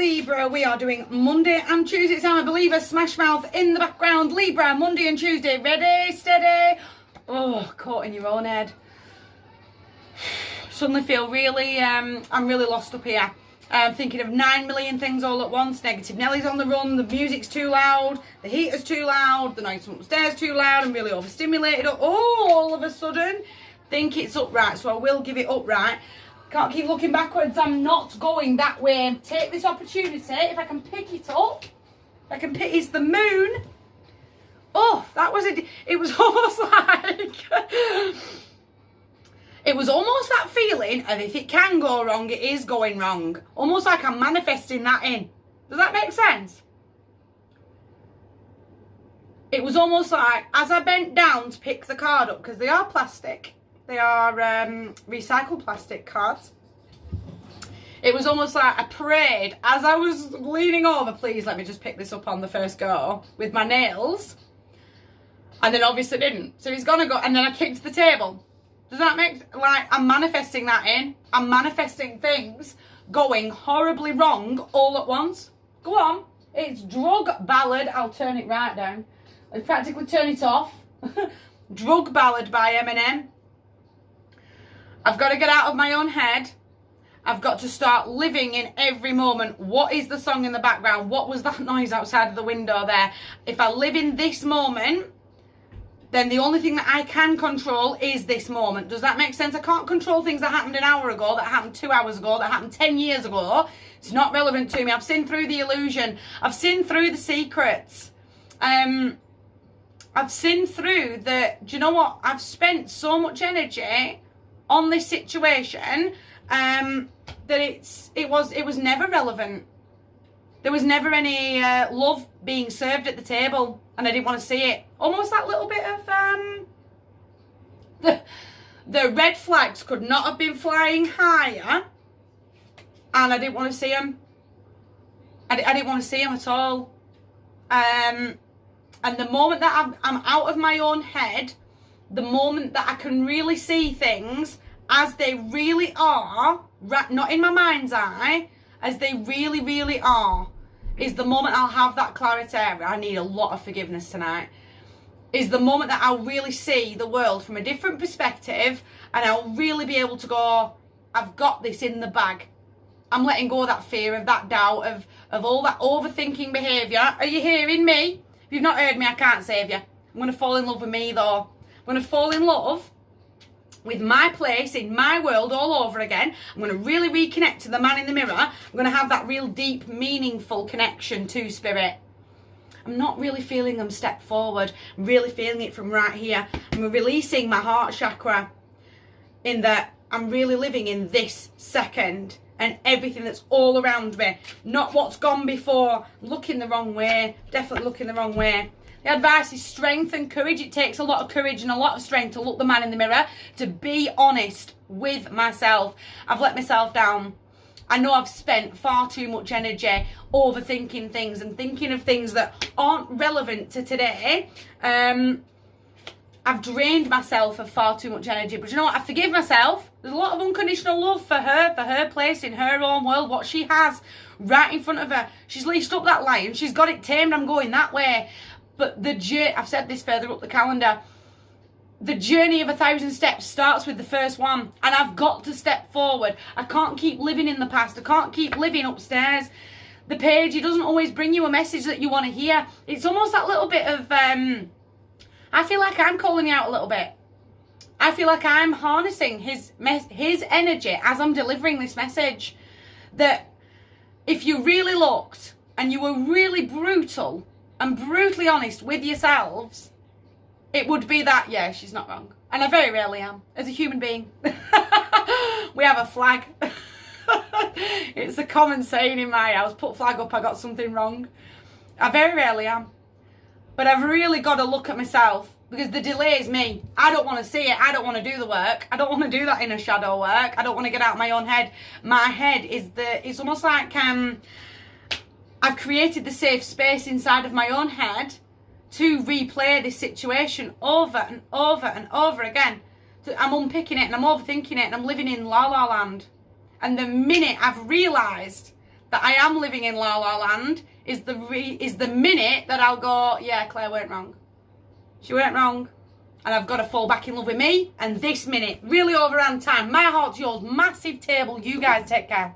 Libra, we are doing Monday and Tuesday. It's I'm a believer, smash mouth in the background. Libra, Monday and Tuesday. Ready, steady. Oh, caught in your own head. Suddenly feel really, I'm really lost up here. I'm thinking of 9 million things all at once. Negative Nelly's on the run. The music's too loud. The heater's too loud. The noise from upstairs too loud. I'm really overstimulated. Oh, all of a sudden, think it's upright. So I will give it upright. Can't keep looking backwards. I'm not going that way. Take this opportunity. If I can pick it up. If I can pick, it's the moon. Oh, that was it was almost like... It was almost that feeling of if it can go wrong, it is going wrong. Almost like I'm manifesting that in. Does that make sense? It was almost like, as I bent down to pick the card up, because they are plastic. They are recycled plastic cards. It was almost like I prayed as I was leaning over, please let me just pick this up on the first go, with my nails. And then obviously didn't. So he's going to go, and then I kicked the table. Does that make, like, I'm manifesting that in. I'm manifesting things going horribly wrong all at once. Go on. It's Drug Ballad. I'll turn it right down. I'll practically turn it off. Drug Ballad by Eminem. I've got to get out of my own head. I've got to start living in every moment. What is the song in the background? What was that noise outside of the window there? If I live in this moment, then the only thing that I can control is this moment. Does that make sense? I can't control things that happened an hour ago, that happened 2 hours ago, that happened 10 years ago. It's not relevant to me. I've seen through the illusion. I've seen through the secrets. I've seen through the, do you know what? I've spent so much energy on this situation that it was never relevant. There was never any love being served at the table, and I didn't want to see it. Almost that little bit of the red flags could not have been flying higher, and I didn't want to see them. I didn't want to see them at all. And the moment that I'm out of my own head, the moment that I can really see things as they really are, not in my mind's eye, as they really, really are, is the moment I'll have that clarity. I need a lot of forgiveness tonight. Is the moment that I'll really see the world from a different perspective, and I'll really be able to go, I've got this in the bag. I'm letting go of that fear, of that doubt, of all that overthinking behaviour. Are you hearing me? If you've not heard me, I can't save you. I'm going to fall in love with me though. I'm going to fall in love with my place in my world all over again. I'm going to really reconnect to the man in the mirror. I'm going to have that real deep, meaningful connection to spirit. I'm not really feeling them step forward. I'm really feeling it from right here. I'm releasing my heart chakra in that I'm really living in this second and everything that's all around me. Not what's gone before. Looking the wrong way. Definitely looking the wrong way. The advice is strength and courage. It takes a lot of courage and a lot of strength to look the man in the mirror, to be honest with myself. I've let myself down. I know I've spent far too much energy overthinking things and thinking of things that aren't relevant to today. I've drained myself of far too much energy. But you know what? I forgive myself. There's a lot of unconditional love for her place in her own world, what she has right in front of her. She's leashed up that lion. She's got it tamed. I'm going that way. But I've said this further up the calendar, the journey of 1,000 steps starts with the first one. And I've got to step forward. I can't keep living in the past. I can't keep living upstairs. The page, it doesn't always bring you a message that you want to hear. It's almost that little bit of, I feel like I'm calling you out a little bit. I feel like I'm harnessing his energy as I'm delivering this message. That if you really looked and you were really brutal and brutally honest with yourselves, it would be that, yeah, she's not wrong. And I very rarely am, as a human being. We have a flag. It's a common saying in my house, put flag up, I got something wrong. I very rarely am. But I've really got to look at myself, because the delay is me. I don't want to see it. I don't want to do the work. I don't want to do that inner shadow work. I don't want to get out of my own head. My head is it's almost like I've created the safe space inside of my own head to replay this situation over and over and over again. I'm unpicking it and I'm overthinking it and I'm living in la la land. And the minute I've realised that I am living in La La Land is the minute that I'll go, yeah, Claire went wrong. She went wrong. And I've got to fall back in love with me. And this minute, really overhand time. My heart's yours. Massive table. You guys take care.